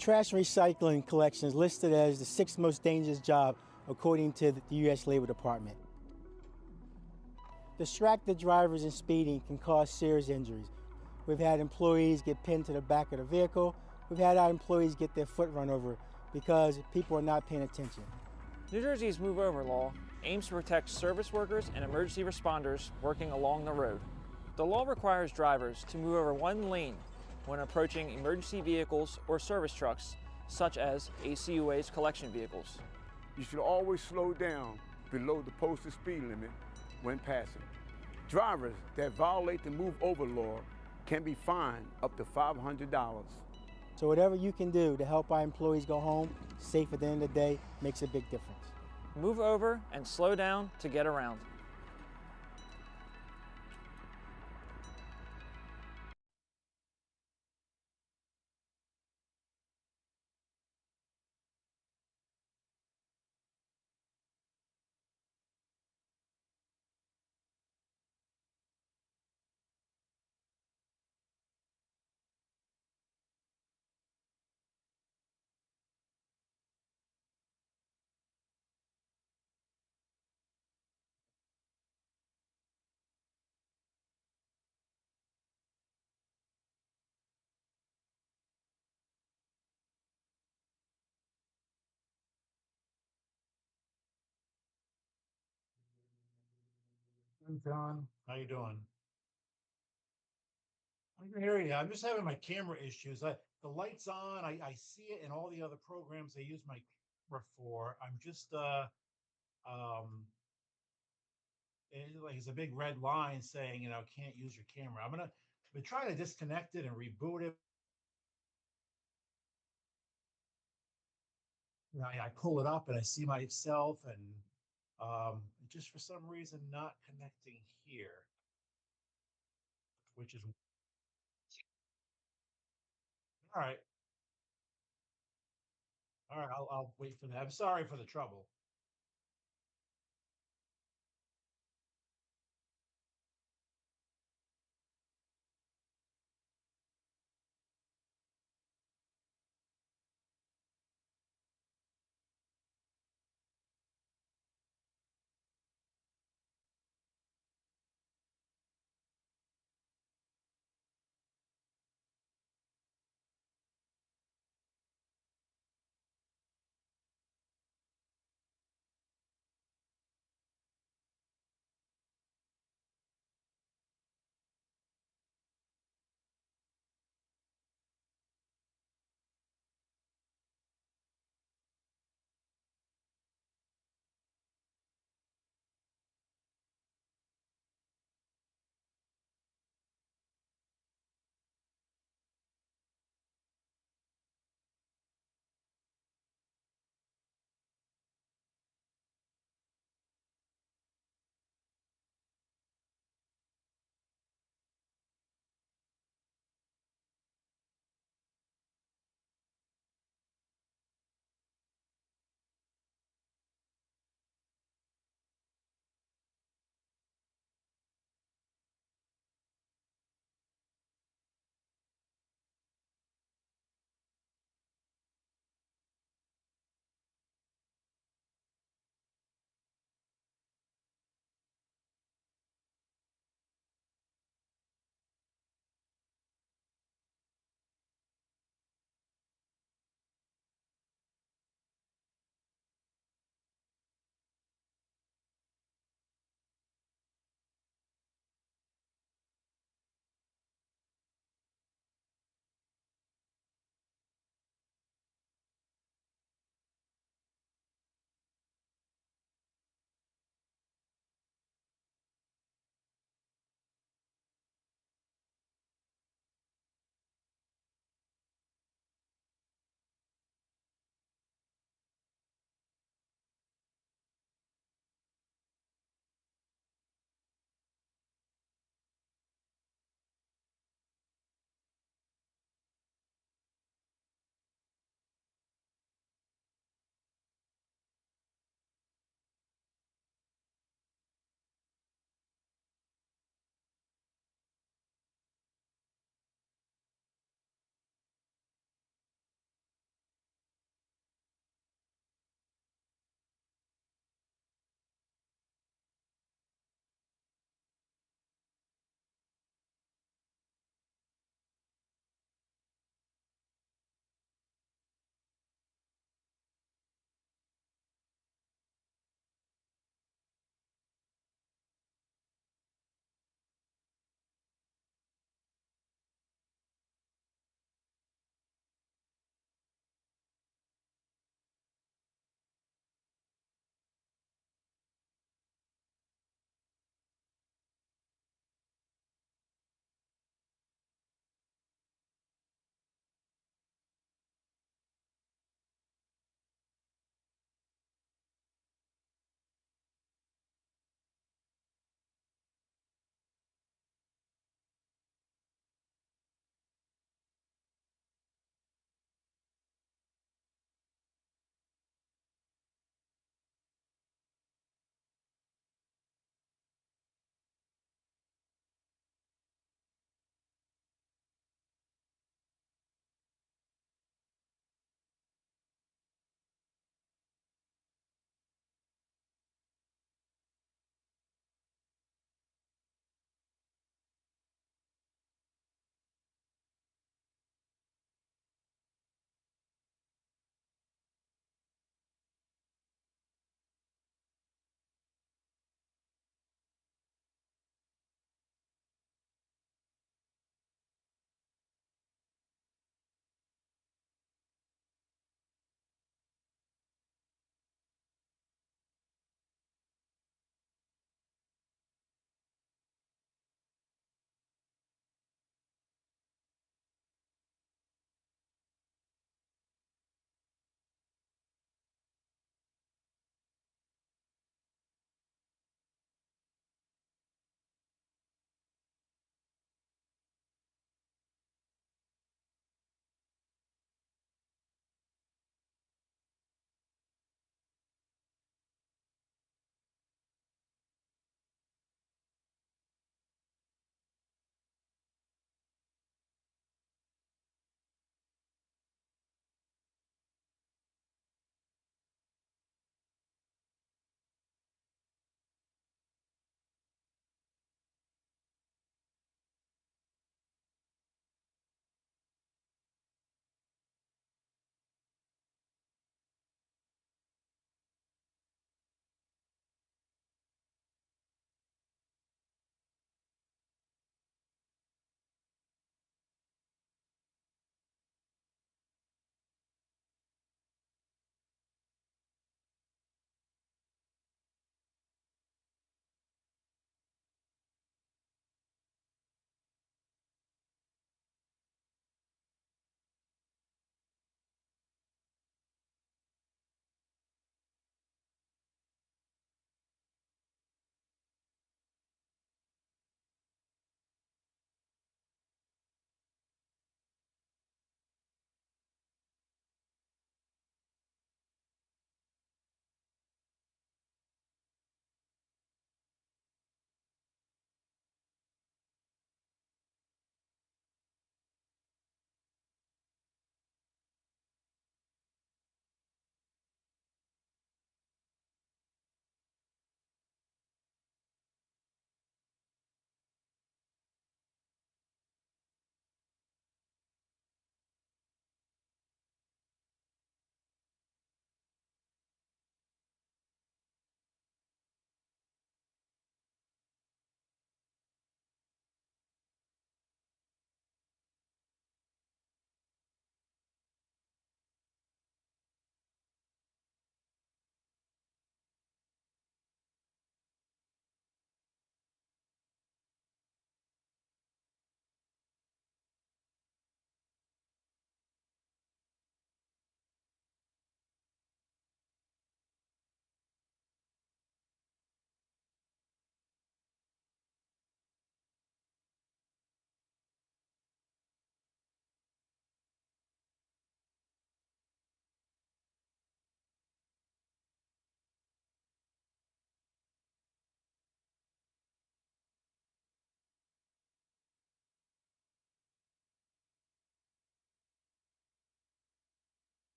Trash and recycling collection is listed as the sixth most dangerous job according to the U.S. Labor Department. Distracted drivers and speeding can cause serious injuries. We've had employees get pinned to the back of the vehicle. We've had our employees get their foot run over because people are not paying attention. New Jersey's Move Over law aims to protect service workers and emergency responders working along the road. The law requires drivers to move over one lane when approaching emergency vehicles or service trucks, such as ACUA's collection vehicles. You should always slow down below the posted speed limit when passing. Drivers that violate the move over law can be fined up to $500. So whatever you can do to help our employees go home safe at the end of the day makes a big difference. Move over and slow down to get around. Hey, John, how you doing? I can hear you. I'm just having my camera issues. The light's on. I see it in all the other programs I use my camera for. I'm just um it's a big red line saying, can't use your camera. I've been trying to disconnect it and reboot it. I pull it up and I see myself and just for some reason not connecting here, which is all right. All right, I'll wait for that. I'm sorry for the trouble.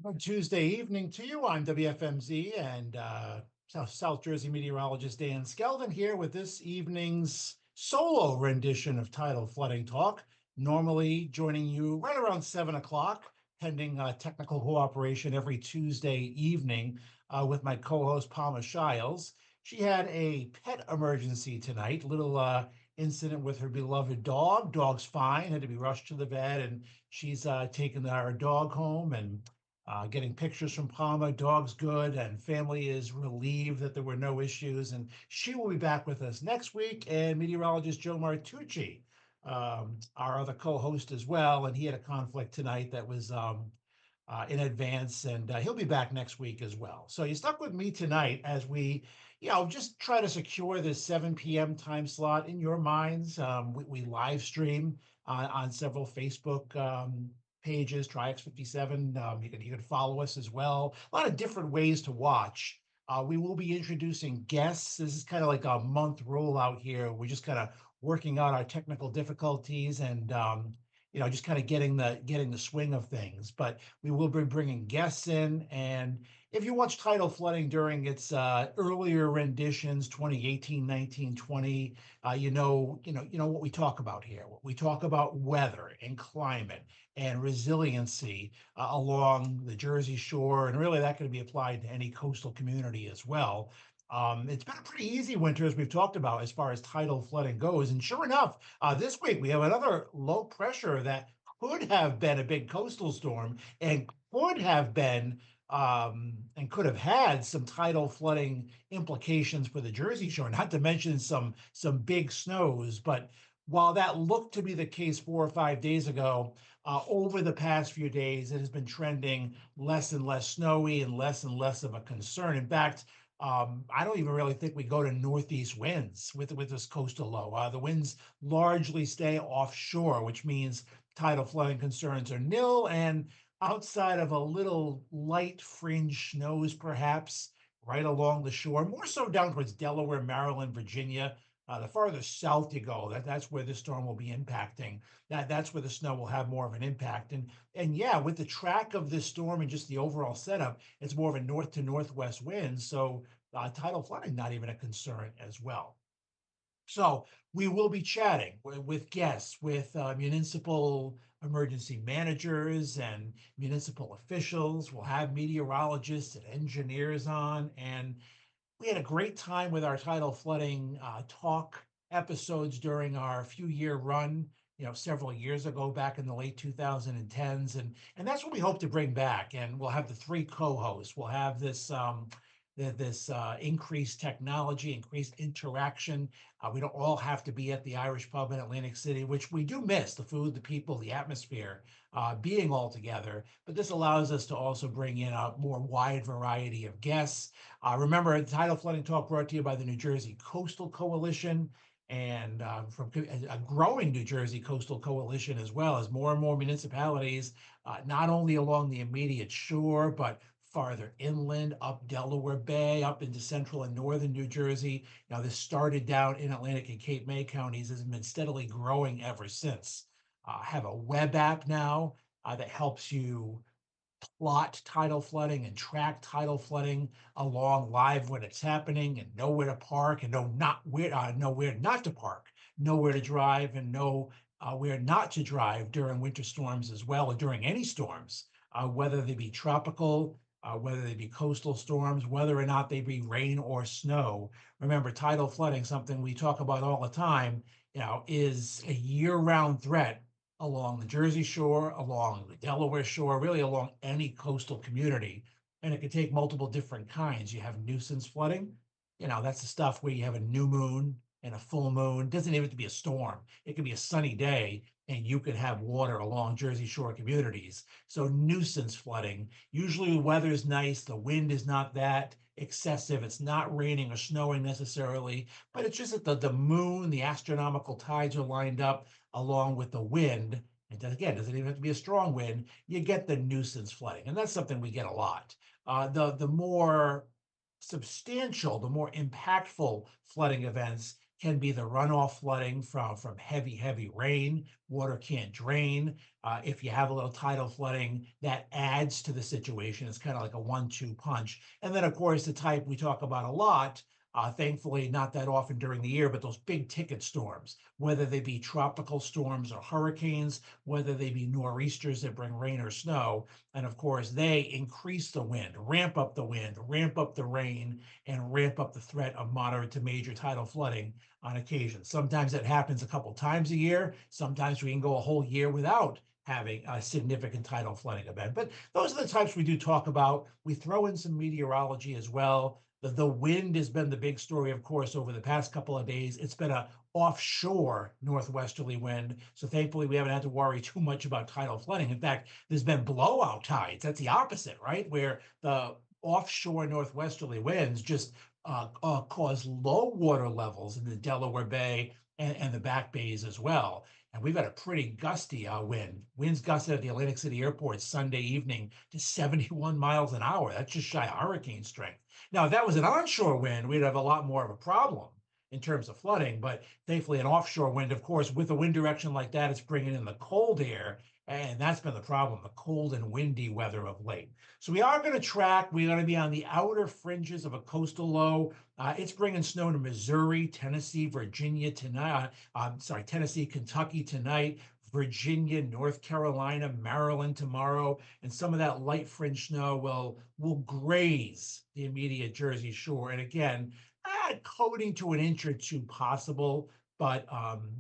Good Tuesday evening to you. I'm WFMZ and South Jersey meteorologist Dan Skeldon here with this evening's solo rendition of Tidal Flooding Talk. Normally joining you right around 7 o'clock, pending technical cooperation every Tuesday evening with my co-host Palma Shiles. She had a pet emergency tonight, little incident with her beloved dog. Dog's fine, had to be rushed to the vet, and she's taken our dog home and getting pictures from Palma. Dog's good, and family is relieved that there were no issues. And she will be back with us next week. And meteorologist Joe Martucci, our other co-host as well, and he had a conflict tonight that was in advance, and he'll be back next week as well. So you stuck with me tonight as we, just try to secure this 7 p.m. time slot in your minds. We live stream on several Facebook pages, TriX57. You can follow us as well. A lot of different ways to watch. We will be introducing guests. This is kind of like a month rollout here. We're just kind of working out our technical difficulties and just kind of getting the swing of things. But we will be bringing guests in, and if you watch Tidal Flooding during its earlier renditions, 2018, 19, 20, you know what we talk about here. We talk about weather and climate and resiliency along the Jersey Shore, and really that could be applied to any coastal community as well. It's been a pretty easy winter, as we've talked about, as far as tidal flooding goes. And sure enough, this week we have another low pressure that could have been a big coastal storm and could have been and could have had some tidal flooding implications for the Jersey Shore, not to mention some big snows. But while that looked to be the case 4 or 5 days ago, over the past few days, it has been trending less and less snowy and less of a concern. In fact, I don't even really think we go to northeast winds with this coastal low. The winds largely stay offshore, which means tidal flooding concerns are nil. And outside of a little light fringe snows, perhaps right along the shore, more so down towards Delaware, Maryland, Virginia. The farther south you go, that's where the storm will be impacting. That's where the snow will have more of an impact. And yeah, with the track of this storm and just the overall setup, it's more of a north to northwest wind. So tidal flooding not even a concern as well. So we will be chatting with guests, with municipal emergency managers and municipal officials. We'll have meteorologists and engineers on, and we had a great time with our tidal flooding talk episodes during our few-year run, several years ago, back in the late 2010s, and that's what we hope to bring back. And we'll have the 3 co-hosts. We'll have this increased technology, increased interaction. We don't all have to be at the Irish pub in Atlantic City, which we do miss, the food, the people, the atmosphere, being all together. But this allows us to also bring in a more wide variety of guests. Remember, the Tidal Flooding Talk brought to you by the New Jersey Coastal Coalition, and from a growing New Jersey Coastal Coalition, as well as more and more municipalities, not only along the immediate shore, but farther inland, up Delaware Bay, up into central and northern New Jersey. Now, this started down in Atlantic and Cape May counties, has been steadily growing ever since. Have a web app now that helps you plot tidal flooding and track tidal flooding along live when it's happening, and know where to park, and know where not to park, know where to drive, and know where not to drive during winter storms as well, or during any storms, whether they be tropical, whether they be coastal storms, whether or not they be rain or snow. Remember, tidal flooding, something we talk about all the time, is a year-round threat along the Jersey Shore, along the Delaware Shore, really along any coastal community. And it can take multiple different kinds. You have nuisance flooding. That's the stuff where you have a new moon and a full moon. It doesn't even have to be a storm. It could be a sunny day, and you could have water along Jersey Shore communities. So nuisance flooding, usually the weather's nice, the wind is not that excessive, it's not raining or snowing necessarily, but it's just that the moon, the astronomical tides are lined up along with the wind. And again, doesn't even have to be a strong wind. You get the nuisance flooding, and that's something we get a lot. The more substantial, the more impactful flooding events can be the runoff flooding from heavy rain. Water can't drain. If you have a little tidal flooding, that adds to the situation. It's kind of like a 1-2 punch. And then, of course, the type we talk about a lot, thankfully not that often during the year, but those big ticket storms, whether they be tropical storms or hurricanes, whether they be nor'easters that bring rain or snow. And of course, they increase the wind, ramp up the rain, and ramp up the threat of moderate to major tidal flooding on occasion. Sometimes that happens a couple times a year. Sometimes we can go a whole year without having a significant tidal flooding event. But those are the types we do talk about. We throw in some meteorology as well. The wind has been the big story, of course, over the past couple of days. It's been a offshore northwesterly wind. So thankfully, we haven't had to worry too much about tidal flooding. In fact, there's been blowout tides. That's the opposite, right? Where the offshore northwesterly winds just cause low water levels in the Delaware Bay and the back bays as well. And we've had a pretty gusty wind. Winds gusted at the Atlantic City Airport Sunday evening to 71 miles an hour. That's just shy of hurricane strength. Now, if that was an onshore wind, we'd have a lot more of a problem in terms of flooding. But thankfully, an offshore wind, of course, with a wind direction like that, it's bringing in the cold air. And that's been the problem, the cold and windy weather of late. So we are going to track. We're going to be on the outer fringes of a coastal low. It's bringing snow to Missouri, Tennessee, Virginia tonight. Tennessee, Kentucky tonight. Virginia, North Carolina, Maryland tomorrow, and some of that light fringe snow will graze the immediate Jersey shore. And again, coating to an inch or two possible, but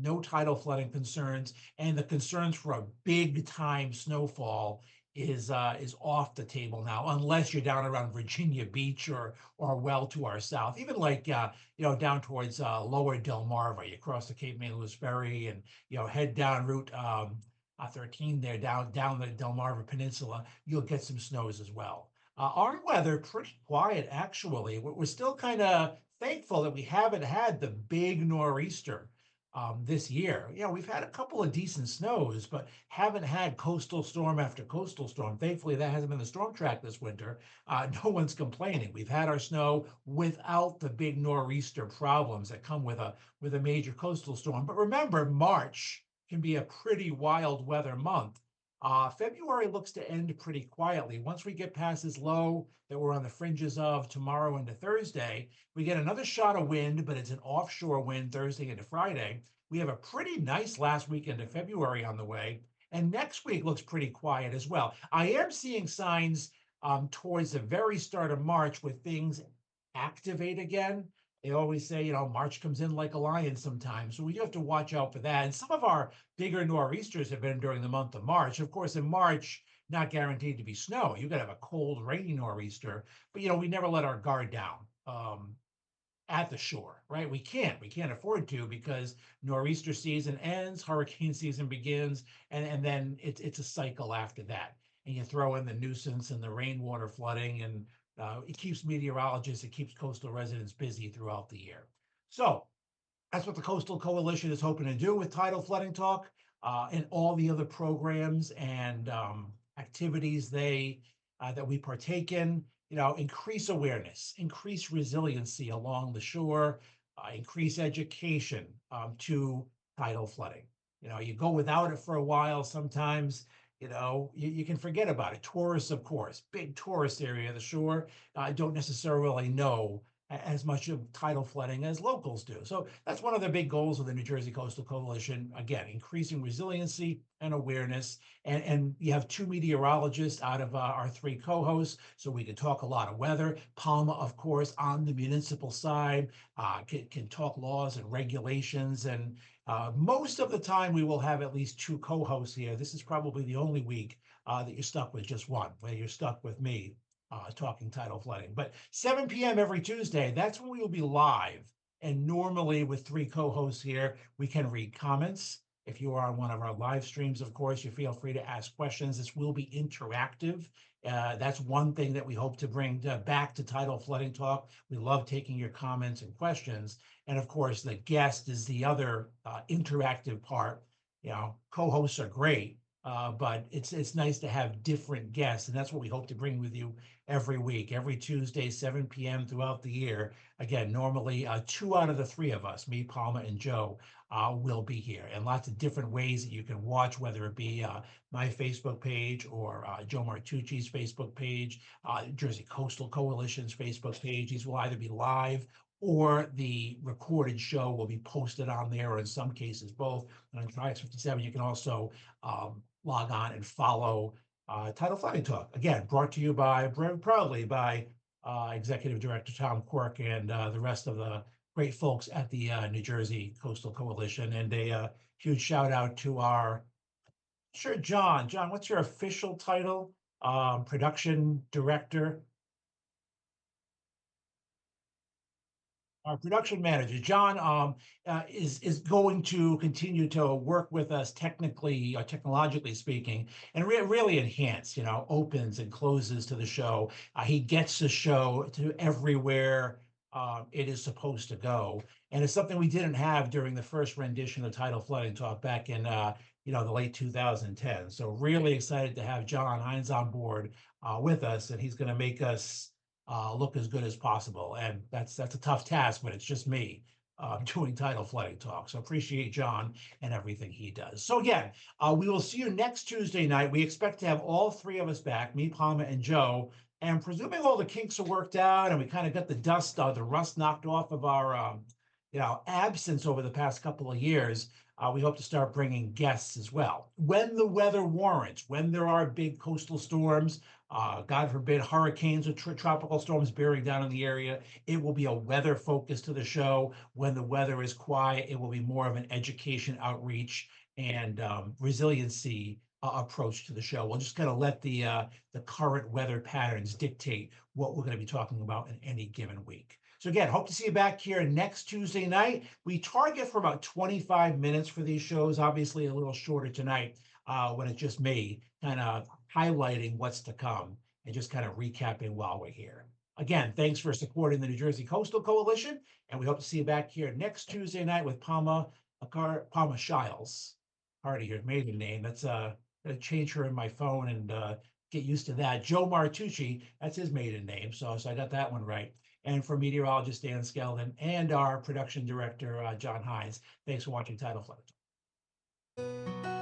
no tidal flooding concerns. And the concerns for a big time snowfall is off the table now, unless you're down around Virginia Beach or well to our south, even like down towards lower Delmarva. You cross the Cape May Lewis Ferry and head down Route 13 there down the Delmarva Peninsula. You'll get some snows as well. Our weather pretty quiet actually. We're still kind of thankful that we haven't had the big nor'easter this year. We've had a couple of decent snows, but haven't had coastal storm after coastal storm. Thankfully, that hasn't been the storm track this winter. No one's complaining. We've had our snow without the big nor'easter problems that come with a major coastal storm. But remember, March can be a pretty wild weather month. February looks to end pretty quietly. Once we get past this low that we're on the fringes of tomorrow into Thursday, we get another shot of wind, but it's an offshore wind Thursday into Friday. We have a pretty nice last weekend of February on the way, and next week looks pretty quiet as well. I am seeing signs towards the very start of March where things activate again. They always say, March comes in like a lion sometimes. So we do have to watch out for that. And some of our bigger nor'easters have been during the month of March. Of course, in March, not guaranteed to be snow. You got to have a cold, rainy nor'easter. But, we never let our guard down at the shore, right? We can't afford to, because nor'easter season ends, hurricane season begins, and then it's a cycle after that. And you throw in the nuisance and the rainwater flooding, and it keeps meteorologists, it keeps coastal residents busy throughout the year. So that's what the Coastal Coalition is hoping to do with Tidal Flooding Talk and all the other programs and activities that we partake in. Increase awareness, increase resiliency along the shore, increase education to tidal flooding. You go without it for a while sometimes. You can forget about it. Tourists, of course, big tourist area of the shore, don't necessarily know as much of tidal flooding as locals do. So that's one of the big goals of the New Jersey Coastal Coalition. Again, increasing resiliency and awareness. And you have two meteorologists out of our three co-hosts, so we can talk a lot of weather. Palma, of course, on the municipal side, can talk laws and regulations. And most of the time, we will have at least two co-hosts here. This is probably the only week that you're stuck with just one, where you're stuck with me talking tidal flooding. But 7 p.m. every Tuesday, that's when we will be live. And normally with three co-hosts here, we can read comments. If you are on one of our live streams, of course, you feel free to ask questions. This will be interactive. That's one thing that we hope to bring back to Tidal Flooding Talk. We love taking your comments and questions. And of course, the guest is the other interactive part. Co-hosts are great, But it's nice to have different guests, and that's what we hope to bring with you every week, every Tuesday, 7 p.m. throughout the year. Again, normally 2 out of the 3 of us, me, Palma, and Joe, will be here, and lots of different ways that you can watch, whether it be my Facebook page or Joe Martucci's Facebook page, Jersey Coastal Coalition's Facebook page. These will either be live or the recorded show will be posted on there, or in some cases both. And on Triax 57, you can also log on and follow Tidal Flooding Talk. Again, brought to you very proudly by Executive Director Tom Quirk and the rest of the great folks at the New Jersey Coastal Coalition. And a huge shout out to our, sure, John. John, what's your official title? Production Director. Our production manager, John, is going to continue to work with us technically, technologically speaking, and really enhance, opens and closes to the show. He gets the show to everywhere it is supposed to go. And it's something we didn't have during the first rendition of Tidal Flooding Talk back in, the late 2010. So really excited to have John Hines on board with us, and he's going to make us look as good as possible. And that's a tough task, but it's just me doing Tidal Flooding Talk. So appreciate John and everything he does. So again, we will see you next Tuesday night. We expect to have all 3 of us back, me, Palma, and Joe. And presuming all the kinks are worked out and we kind of got the rust knocked off of our absence over the past couple of years, we hope to start bringing guests as well. When the weather warrants, when there are big coastal storms, God forbid, hurricanes or tropical storms bearing down in the area, it will be a weather focus to the show. When the weather is quiet, it will be more of an education outreach and resiliency approach to the show. We'll just kind of let the current weather patterns dictate what we're going to be talking about in any given week. So again, hope to see you back here next Tuesday night. We target for about 25 minutes for these shows, obviously a little shorter tonight when it's just me kind of highlighting what's to come and just kind of recapping while we're here. Again, thanks for supporting the New Jersey Coastal Coalition, and we hope to see you back here next Tuesday night with Palma Shiles. Hard to hear maiden name. That's gonna change her in my phone and get used to that. Joe Martucci, that's his maiden name, so I got that one right. And for meteorologist Dan Skeldon and our production director, John Hines. Thanks for watching Tidal Flooding Talk.